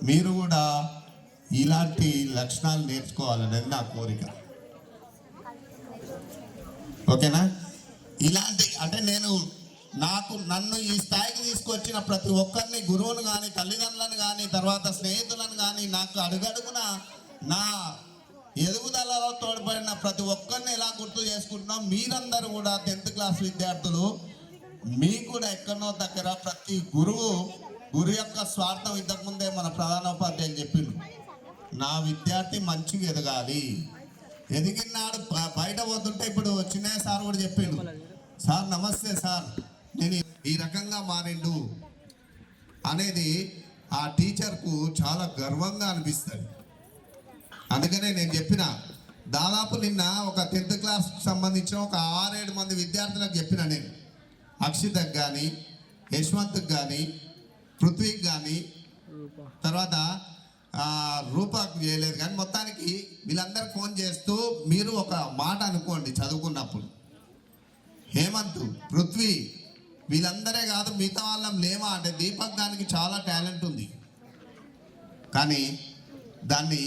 మీరు కూడా ఇలాంటి లక్షణాలు నేర్చుకోవాలనేది నా కోరిక. ఓకేనా? ఇలాంటి అంటే నన్ను ఈ స్థాయికి తీసుకొచ్చిన ప్రతి ఒక్కరిని, గురువును కానీ, తల్లిదండ్రులను కానీ, తర్వాత స్నేహితులను కానీ, నాకు అడుగడుగున నా ఎదుగుదలలో తోడ్పడిన ప్రతి ఒక్కరిని ఎలా గుర్తు చేసుకుంటున్నాం. మీరందరూ కూడా 10th క్లాస్ విద్యార్థులు. మీకు కూడా ఎక్కడో దగ్గర ప్రతి గురువు యొక్క స్వార్థం ఇంతకుముందే మన ప్రధానోపాధ్యాయులు చెప్పిండు. నా విద్యార్థి మంచిగా ఎదగాలి, ఎదిగినాడు బయట పోతుంటే ఇప్పుడు చిన్నయ్య సార్ కూడా చెప్పిండు, సార్ నమస్తే సార్ నేను ఈ రకంగా మారిండు అనేది ఆ టీచర్కు చాలా గర్వంగా అనిపిస్తుంది. అందుకనే నేను చెప్పిన దాదాపు నిన్న ఒక 10th క్లాస్ సంబంధించిన ఒక 6-7 మంది విద్యార్థులకు చెప్పిన నేను, అక్షితకు కానీ, యశ్వంత్కి కానీ, పృథ్వీకి కానీ, తర్వాత రూపాకు చేయలేదు కానీ మొత్తానికి వీళ్ళందరూ ఫోన్ చేస్తూ మీరు ఒక మాట అనుకోండి చదువుకున్నప్పుడు, హేమంత్, పృథ్వీ వీళ్ళందరే కాదు మిగతా వాళ్ళం లేమా అంటే దీపక్ దానికి చాలా టాలెంట్ ఉంది, కానీ దాన్ని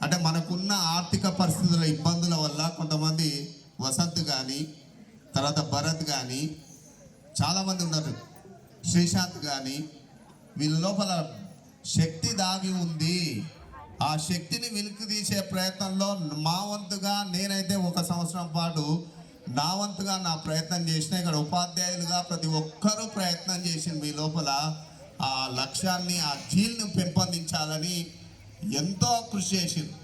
అంటే మనకున్న ఆర్థిక పరిస్థితుల ఇబ్బందుల వల్ల కొంతమంది వసంత్ కానీ, తర్వాత భరత్ కానీ, చాలామంది ఉన్నారు, శ్రీశాంత్ కానీ, వీళ్ళ లోపల శక్తి దాగి ఉంది. ఆ శక్తిని వెలికి తీసే ప్రయత్నంలో మా వంతుగా నేనైతే 1 సంవత్సరం పాటు నా వంతుగా నా ప్రయత్నం చేసిన. ఇక్కడ ఉపాధ్యాయులుగా ప్రతి ఒక్కరూ ప్రయత్నం చేసిన మీ లోపల ఆ లక్ష్యాన్ని, ఆ జీల్ని పెంపొందించాలని ఎంతో కృషి చేసింది.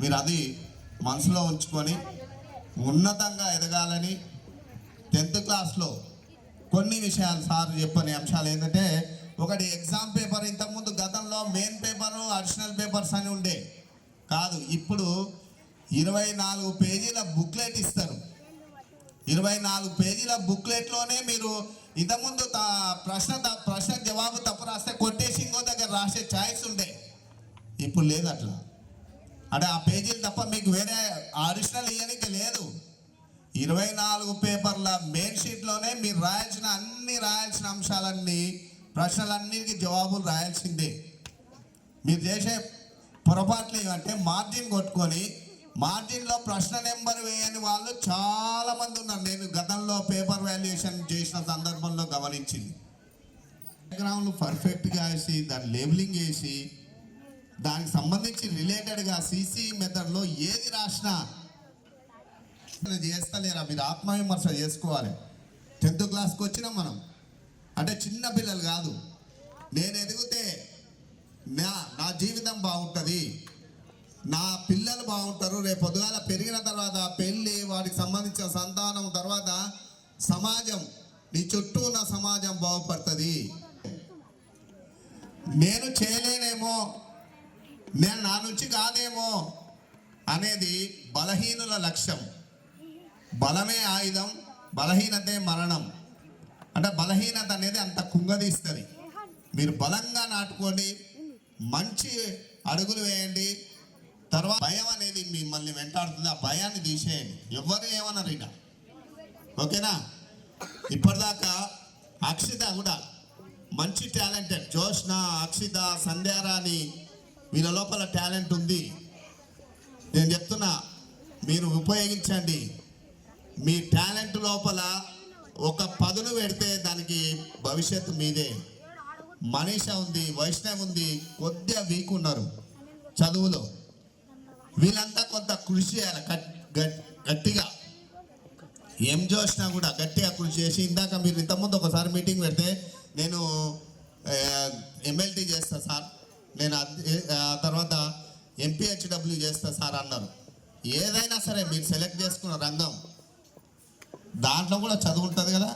మీరు అది మనసులో ఉంచుకొని ఉన్నతంగా ఎదగాలని 10th క్లాస్లో కొన్ని విషయాలు సార్ చెప్పని అంశాలు ఏంటంటే, ఒకటి ఎగ్జామ్ పేపర్. ఇంతకుముందు గతంలో మెయిన్ పేపరు, అడిషనల్ పేపర్స్ అని ఉండే కాదు. ఇప్పుడు 24 పేజీల బుక్లెట్ ఇస్తారు. 24 పేజీల బుక్లెట్లోనే మీరు ఇంతకుముందు ప్రశ్న జవాబు తప్పు రాస్తే కొట్టేసి ఇంకో దగ్గర రాసే ఛాయిస్ ఉండే, ఇప్పుడు లేదు అట్లా. అంటే ఆ పేజీలు తప్ప మీకు వేరే అడిషనల్ ఇవ్వడానికి లేదు. 24 పేపర్ల మెయిన్ షీట్లోనే మీరు రాయాల్సిన అంశాలన్నీ, ప్రశ్నలన్నిటికీ జవాబులు రాయాల్సిందే. మీరు చేసే పొరపాట్లు ఏమంటే మార్జిన్ కొట్టుకొని మార్జిన్లో ప్రశ్న నెంబర్ వేయని వాళ్ళు చాలామంది ఉన్నారు. నేను గతంలో పేపర్ వాల్యుయేషన్ చేసిన సందర్భంలో గమనించింది. డయాగ్రామ్లు పర్ఫెక్ట్గా వేసి దాన్ని లేబులింగ్ వేసి దానికి సంబంధించి రిలేటెడ్గా సీసీ మెథడ్లో ఏది రాసినా చేస్తలేరా? మీరు ఆత్మవిమర్శ చేసుకోవాలి. 10th క్లాస్కి వచ్చినాం మనం, అంటే చిన్న పిల్లలు కాదు. నేను ఎదిగితే నా జీవితం బాగుంటుంది, నా పిల్లలు బాగుంటారు, రేపు పొద్దుగాల పెరిగిన తర్వాత పెళ్ళి, వాటికి సంబంధించిన సంతానం, తర్వాత సమాజం, నీ చుట్టూ ఉన్న సమాజం బాగుపడుతుంది. నేను చేయలేనేమో, నేను నా నుంచి కాదేమో అనేది బలహీనుల లక్ష్యం. బలమే ఆయుధం, బలహీనతే మరణం. అంటే బలహీనత అనేది అంత కుంగదీస్తుంది. మీరు బలంగా నాటుకోండి, మంచి అడుగులు వేయండి. తర్వాత భయం అనేది మిమ్మల్ని వెంటాడుతుంది, ఆ భయాన్ని తీసేయండి. ఎవరు ఏమన్నారు ఇక, ఓకేనా? ఇప్పటిదాకా అక్షిత కూడా మంచి టాలెంటెడ్, జోష్న, అక్షిత, సంధ్యారాణి వీళ్ళ లోపల టాలెంట్ ఉంది. నేను చెప్తున్నా, మీరు ఉపయోగించండి. మీ టాలెంట్ లోపల ఒక పదును పెడితే దానికి భవిష్యత్తు మీదే. మనీష ఉంది, వైష్ణవ్ ఉంది, కొద్దిగా వీక్ ఉన్నారు చదువులో. వీళ్ళంతా కొంత కృషి చేయాలి గట్టిగా. ఏం జోష్నా కూడా గట్టిగా కృషి చేసి, ఇందాక మీరు ఇంతకుముందు ఒకసారి మీటింగ్ పెడితే నేను MLT చేస్తా సార్, నేను తర్వాత MPHW చేస్తా సార్ అన్నారు. ఏదైనా సరే మీరు సెలెక్ట్ చేసుకున్న రంగం దాంట్లో కూడా చదువు ఉంటుంది కదా,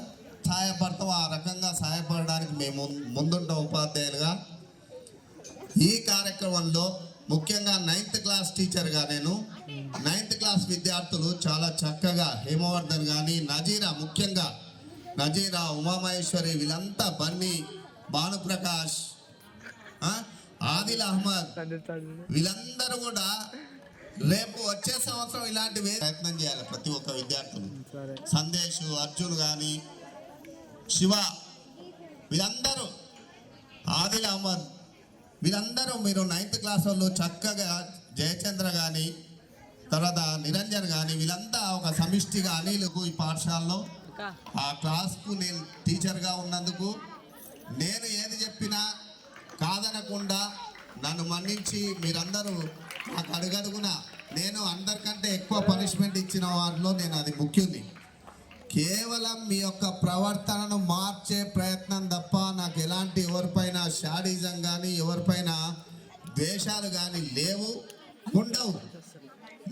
సహాయపడతాం. ఆ రకంగా సహాయపడడానికి మేము ముందుంటాం ఉపాధ్యాయులుగా. ఈ కార్యక్రమంలో ముఖ్యంగా 9th క్లాస్ టీచర్గా నేను 9th క్లాస్ విద్యార్థులు చాలా చక్కగా, హేమవర్ధన్ కానీ, నజీరా, ముఖ్యంగా నజీరా, ఉమామహేశ్వరి, వీళ్ళంతా, బన్నీ, భానుప్రకాష్, ఆదిల్ అహ్మద్, వీళ్ళందరూ కూడా రేపు వచ్చే సంవత్సరం ఇలాంటి ప్రయత్నం చేయాలి ప్రతి ఒక్క విద్యార్థులు. సందేశ్, అర్జున్ కానీ, శివ, వీళ్ళందరూ, ఆదిల్ అహ్మద్, వీళ్ళందరూ మీరు 9th క్లాస్ వాళ్ళు చక్కగా జయచంద్ర కానీ తర్వాత నిరంజన్ కానీ వీళ్ళంతా ఒక సమిష్టిగా అనిలకు ఈ పాఠశాలలో ఆ క్లాస్కు నేను టీచర్గా ఉన్నందుకు నేను ఏది చెప్పినా కాదనకుండా నన్ను మన్నించి మీరందరూ నాకు అడుగడుగున నేను అందరికంటే ఎక్కువ పనిష్మెంట్ ఇచ్చిన వారిలో నేను అది ముఖ్యుని. కేవలం మీ యొక్క ప్రవర్తనను మార్చే ప్రయత్నం తప్ప నాకు ఎలాంటి ఎవరిపైన షాడిజం కానీ ఎవరిపైన ద్వేషాలు కానీ లేవు, ఉండవు.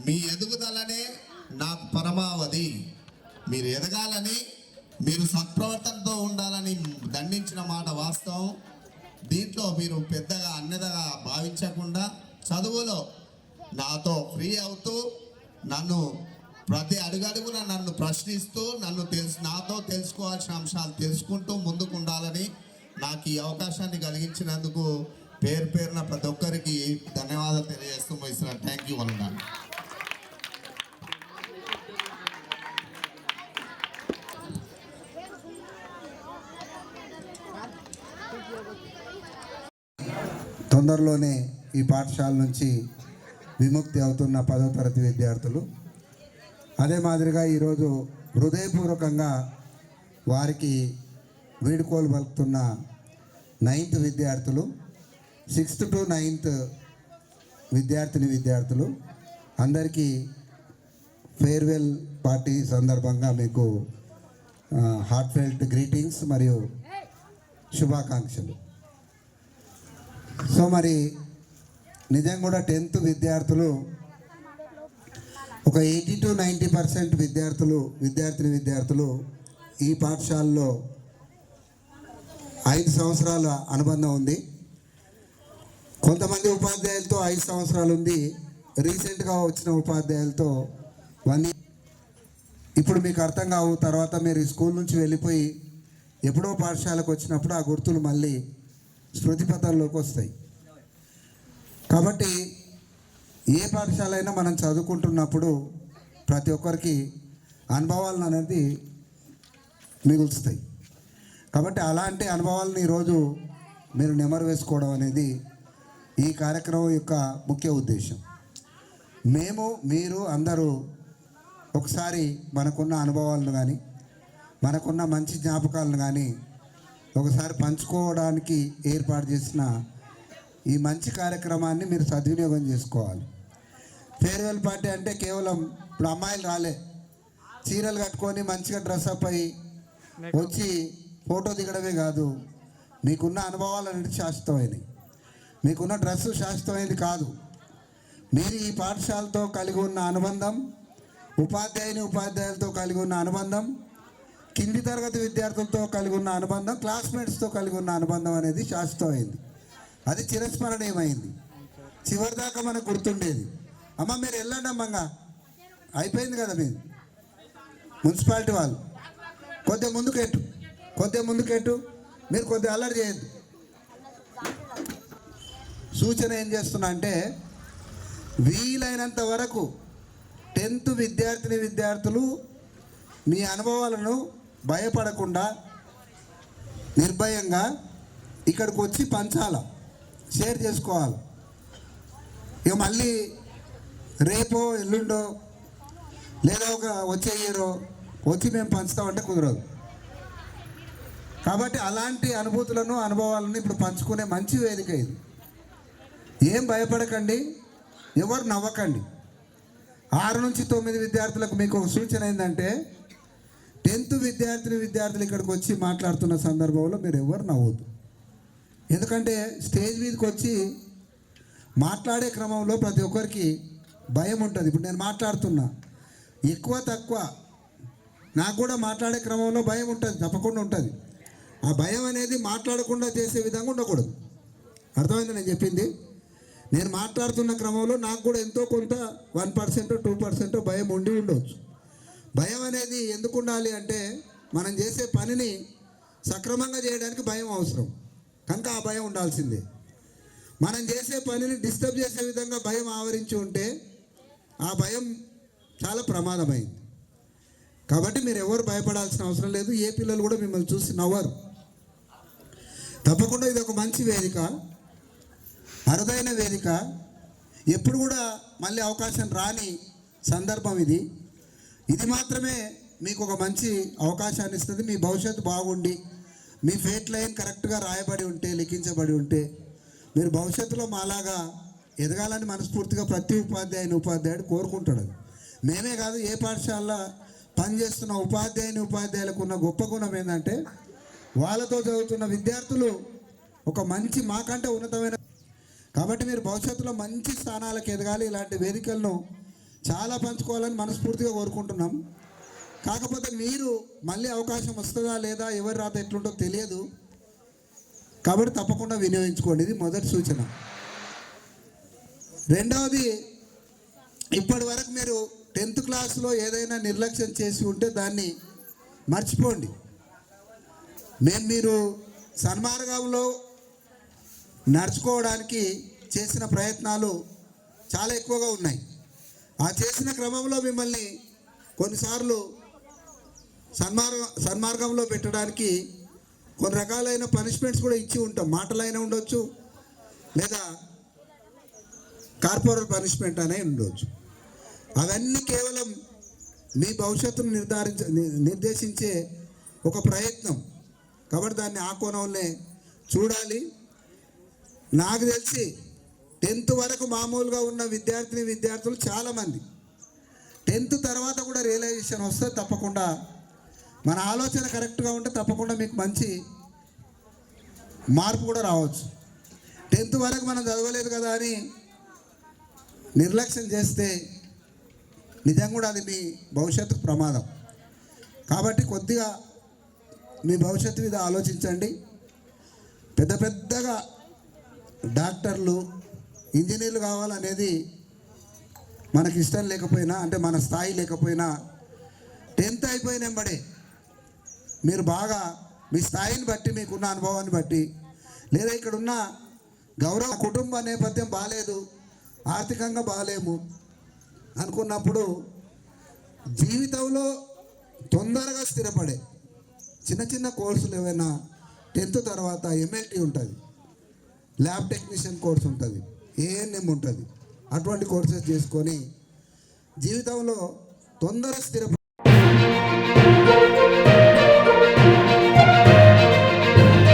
మీ ఎదుగుదలనే నాకు పరమావధి. మీరు ఎదగాలని, మీరు సత్ప్రవర్తనతో ఉండాలని దండించిన మాట వాస్తవం. దీంట్లో మీరు పెద్దగా అన్నదగా భావించకుండా చదువులో నాతో ఫ్రీ అవుతూ నన్ను ప్రతి అడుగడుగున నన్ను ప్రశ్నిస్తూ నాతో తెలుసుకోవాల్సిన అంశాలు తెలుసుకుంటూ ముందుకు ఉండాలని నాకు ఈ అవకాశాన్ని కలిగించినందుకు పేరు పేరున ప్రతి ఒక్కరికి ధన్యవాదాలు తెలియజేస్తూ ముగిస్తున్నాను. థ్యాంక్ యూ అన్నాను. తొందరలోనే ఈ పాఠశాల నుంచి విముక్తి అవుతున్న 10వ తరగతి విద్యార్థులు, అదే మాదిరిగా ఈరోజు హృదయపూర్వకంగా వారికి వీడుకోలు పలుకుతున్న 9th విద్యార్థులు, 6th to 9th విద్యార్థులు అందరికీ ఫేర్వెల్ పార్టీ సందర్భంగా మీకు హార్ట్ఫెల్ట్ గ్రీటింగ్స్ మరియు శుభాకాంక్షలు. సో మరి నిజంగా కూడా 10th విద్యార్థులు ఒక 80 to 90% విద్యార్థులు ఈ పాఠశాలలో 5 సంవత్సరాల అనుబంధం ఉంది. కొంతమంది ఉపాధ్యాయులతో 5 సంవత్సరాలు ఉంది. రీసెంట్గా వచ్చిన ఉపాధ్యాయులతో 1 year. ఇప్పుడు మీకు అర్థం కావు. తర్వాత మీరు ఈ స్కూల్ నుంచి వెళ్ళిపోయి ఎప్పుడో పాఠశాలకు వచ్చినప్పుడు ఆ గుర్తులు మళ్ళీ స్మృతిపథంలోకి వస్తాయి. కాబట్టి ఏ పాఠశాల అయినా మనం చదువుకుంటున్నప్పుడు ప్రతి ఒక్కరికి అనుభవాలను అనేది మిగులుస్తాయి. కాబట్టి అలాంటి అనుభవాలను ఈరోజు మీరు నెమరు వేసుకోవడం అనేది ఈ కార్యక్రమం యొక్క ముఖ్య ఉద్దేశం. మీరు అందరూ ఒకసారి మనకున్న అనుభవాలను కానీ మనకున్న మంచి జ్ఞాపకాలను కానీ ఒకసారి పంచుకోవడానికి ఏర్పాటు చేసిన ఈ మంచి కార్యక్రమాన్ని మీరు సద్వినియోగం చేసుకోవాలి. ఫేర్వెల్ పార్టీ అంటే కేవలం ఇప్పుడు అమ్మాయిలు రాలే, చీరలు కట్టుకొని మంచిగా డ్రెస్అప్ అయ్యి వచ్చి ఫోటో దిగడమే కాదు, మీకున్న అనుభవాలు అనేది శాశ్వతమైనవి. మీకున్న డ్రెస్సు శాశ్వతమైనది కాదు. మీరు ఈ పాఠశాలతో కలిగి ఉన్న అనుబంధం, ఉపాధ్యాయులతో కలిగి ఉన్న అనుబంధం, కింది తరగతి విద్యార్థులతో కలిగి ఉన్న అనుబంధం, క్లాస్మేట్స్తో కలిగి ఉన్న అనుబంధం అనేది శాశ్వతమైంది. అది చిరస్మరణీయమైంది. చివరిదాకా మనకు గుర్తుండేది. అమ్మ మీరు వెళ్ళండి అమ్మంగా అయిపోయింది కదా. మీరు మున్సిపాలిటీ వాళ్ళు కొద్దిగా ముందుకెట్టు మీరు కొద్దిగా అల్లరి చేయద్దు. సూచన ఏం చేస్తున్నా అంటే వీలైనంత వరకు 10th విద్యార్థులు మీ అనుభవాలను భయపడకుండా నిర్భయంగా ఇక్కడికి వచ్చి పంచాల, షేర్ చేసుకోవాలి. ఇక మళ్ళీ రేపో ఎల్లుండో లేదా ఒక వచ్చే ఇయరో వచ్చి మేము పంచుతామంటే కుదరదు. కాబట్టి అలాంటి అనుభవాలను ఇప్పుడు పంచుకునే మంచి వేదిక ఇది. ఏం భయపడకండి, ఎవరు నవ్వకండి. 6 నుంచి 9 విద్యార్థులకు మీకు ఒక సూచన ఏంటంటే 10th విద్యార్థులు ఇక్కడికి వచ్చి మాట్లాడుతున్న సందర్భంలో మీరు ఎవరు నవ్వద్దు. ఎందుకంటే స్టేజ్ మీదకి వచ్చి మాట్లాడే క్రమంలో ప్రతి ఒక్కరికి భయం ఉంటుంది. ఇప్పుడు నేను మాట్లాడుతున్నా, ఎక్కువ తక్కువ నాకు కూడా మాట్లాడే క్రమంలో భయం ఉంటుంది, తప్పకుండా ఉంటుంది. ఆ భయం అనేది మాట్లాడకుండా చేసే విధంగా ఉండకూడదు. అర్థమైంది నేను చెప్పింది? నేను మాట్లాడుతున్న క్రమంలో నాకు కూడా ఎంతో కొంత 1% 2% భయం ఉండవచ్చు. భయం అనేది ఎందుకు ఉండాలి అంటే మనం చేసే పనిని సక్రమంగా చేయడానికి భయం అవసరం, కనుక ఆ భయం ఉండాల్సిందే. మనం చేసే పనిని డిస్టర్బ్ చేసే విధంగా భయం ఆవరించి ఉంటే ఆ భయం చాలా ప్రమాదమైంది. కాబట్టి మీరు ఎవరు భయపడాల్సిన అవసరం లేదు. ఏ పిల్లలు కూడా మిమ్మల్ని చూసి నవ్వరు. తప్పకుండా ఇది ఒక మంచి వేదిక. అరుదైన వేదిక, ఎప్పుడు కూడా మళ్ళీ అవకాశం రాని సందర్భం ఇది. ఇది మాత్రమే మీకు ఒక మంచి అవకాశాన్ని ఇస్తుంది. మీ భవిష్యత్తు బాగుండి మీ ఫేట్ లైన్ కరెక్ట్గా రాయబడి ఉంటే, లిఖించబడి ఉంటే, మీరు భవిష్యత్తులో మాలాగా ఎదగాలని మనస్ఫూర్తిగా ప్రతి ఉపాధ్యాయుడు కోరుకుంటాడు. మేమే కాదు, ఏ పాఠశాలలో పనిచేస్తున్న ఉపాధ్యాయులకు ఉన్న గొప్ప గుణం ఏంటంటే వాళ్ళతో చదువుతున్న విద్యార్థులు ఒక మంచి మాకంటే ఉన్నతమైన. కాబట్టి మీరు భవిష్యత్తులో మంచి స్థానాలకు ఎదగాలి. ఇలాంటి వేదికలను చాలా పంచుకోవాలని మనస్ఫూర్తిగా కోరుకుంటున్నాం. కాకపోతే మీరు మళ్ళీ అవకాశం వస్తుందా లేదా, ఎవరి రాత ఎట్లుంటో తెలియదు. కాబట్టి తప్పకుండా వినియోగించుకోండి. ఇది మొదటి సూచన. రెండవది, ఇప్పటి వరకు మీరు 10th క్లాస్లో ఏదైనా నిర్లక్ష్యం చేసి ఉంటే దాన్ని మర్చిపోండి. మీరు సన్మార్గంలో నడుచుకోవడానికి చేసిన ప్రయత్నాలు చాలా ఎక్కువగా ఉన్నాయి. ఆ చేసిన క్రమంలో మిమ్మల్ని కొన్నిసార్లు సన్మార్గంలో పెట్టడానికి కొన్ని రకాలైన పనిష్మెంట్స్ కూడా ఇచ్చి ఉంటాం. మాటలైనా ఉండొచ్చు, లేదా కార్పొరేట్ పనిష్మెంట్ అనే ఉండవచ్చు. అవన్నీ కేవలం మీ భవిష్యత్తును నిర్దేశించే ఒక ప్రయత్నం. కాబట్టి దాన్ని ఆ కోణంలో చూడాలి. నాకు తెలిసి 10th వరకు మామూలుగా ఉన్న విద్యార్థులు చాలామంది 10th తర్వాత కూడా రియలైజేషన్ వస్తే తప్పకుండా, మన ఆలోచన కరెక్ట్గా ఉంటే తప్పకుండా మీకు మంచి మార్పు కూడా రావచ్చు. 10th వరకు మనం చదవలేదు కదా అని నిర్లక్ష్యం చేస్తే నిజంగా కూడా అది మీ భవిష్యత్తుకు ప్రమాదం. కాబట్టి కొద్దిగా మీ భవిష్యత్తు మీద ఆలోచించండి. పెద్దగా డాక్టర్లు, ఇంజనీర్లు కావాలనేది మనకి ఇష్టం లేకపోయినా, అంటే మన స్థాయి లేకపోయినా, 10th అయిపోయిన వెంబడే మీరు బాగా మీ స్థాయిని బట్టి, మీకున్న అనుభవాన్ని బట్టి, లేదా ఇక్కడున్న గౌరవ కుటుంబ నేపథ్యం బాగాలేదు, ఆర్థికంగా బాగాలేము అనుకున్నప్పుడు జీవితంలో తొందరగా స్థిరపడే చిన్న కోర్సులు ఏవైనా 10th తర్వాత MLT ఉంటుంది, ల్యాబ్ టెక్నీషియన్ కోర్స్ ఉంటుంది, ANM ఉంటుంది. అటువంటి కోర్సెస్ చేసుకొని జీవితంలో తొందరగా స్థిరపడే